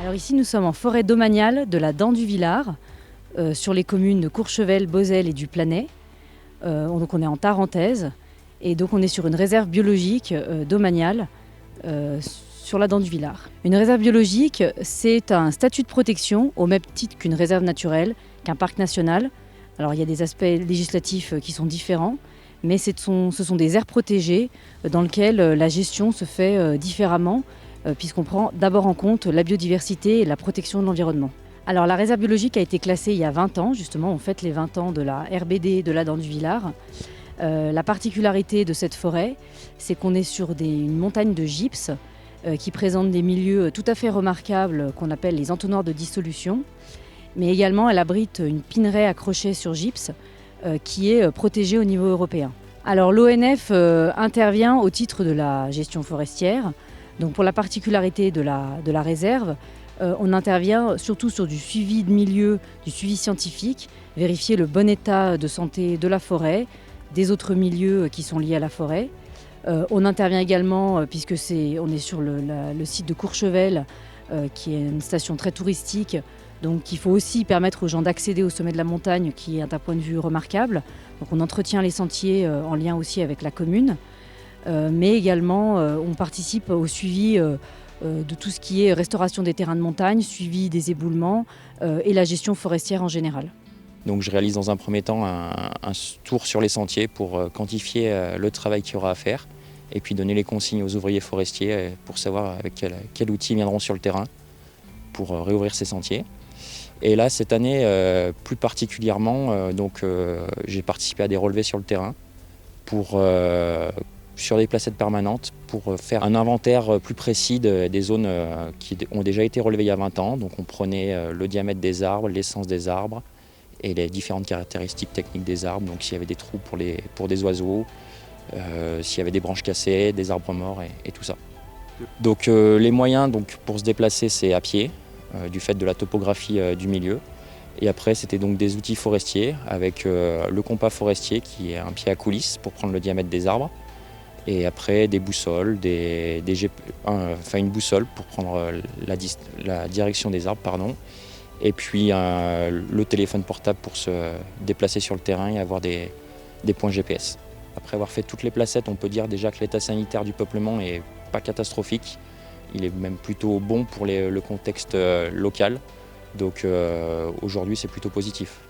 Alors ici, nous sommes en forêt domaniale de la Dent du Villard, sur les communes de Courchevel, Beauzelle et du Planay. Donc on est en Tarentaise et donc on est sur une réserve biologique domaniale sur la Dent du Villard. Une réserve biologique, c'est un statut de protection au même titre qu'une réserve naturelle, qu'un parc national. Alors il y a des aspects législatifs qui sont différents, mais ce sont des aires protégées dans lesquelles la gestion se fait différemment, puisqu'on prend d'abord en compte la biodiversité et la protection de l'environnement. Alors la réserve biologique a été classée il y a 20 ans, justement on fête les 20 ans de la RBD de la Dent du Villard. La particularité de cette forêt, c'est qu'on est sur une montagne de gypse qui présente des milieux tout à fait remarquables qu'on appelle les entonnoirs de dissolution. Mais également, elle abrite une pineraie accrochée sur gypse qui est protégée au niveau européen. Alors l'ONF intervient au titre de la gestion forestière. Donc pour la particularité de la réserve, on intervient surtout sur du suivi de milieu, du suivi scientifique, vérifier le bon état de santé de la forêt, des autres milieux qui sont liés à la forêt. On intervient également, puisque on est sur le site de Courchevel, qui est une station très touristique, donc il faut aussi permettre aux gens d'accéder au sommet de la montagne, qui est un point de vue remarquable. Donc on entretient les sentiers en lien aussi avec la commune, mais également on participe au suivi de tout ce qui est restauration des terrains de montagne, suivi des éboulements et la gestion forestière en général. Donc je réalise dans un premier temps un tour sur les sentiers pour quantifier le travail qu'il y aura à faire et puis donner les consignes aux ouvriers forestiers pour savoir avec quel outil ils viendront sur le terrain pour réouvrir ces sentiers. Et là, cette année, plus particulièrement, j'ai participé à des relevés sur le terrain sur des placettes permanentes pour faire un inventaire plus précis des zones qui ont déjà été relevées il y a 20 ans. Donc on prenait le diamètre des arbres, l'essence des arbres et les différentes caractéristiques techniques des arbres. Donc s'il y avait des trous pour des oiseaux, s'il y avait des branches cassées, des arbres morts et tout ça. Donc les moyens pour se déplacer, c'est à pied, du fait de la topographie du milieu. Et après, c'était donc des outils forestiers avec le compas forestier qui est un pied à coulisse pour prendre le diamètre des arbres. Et après, des boussoles, une boussole pour prendre la direction des arbres, pardon. Et puis le téléphone portable pour se déplacer sur le terrain et avoir des points GPS. Après avoir fait toutes les placettes, on peut dire déjà que l'état sanitaire du peuplement n'est pas catastrophique. Il est même plutôt bon pour le contexte local. Donc aujourd'hui, c'est plutôt positif.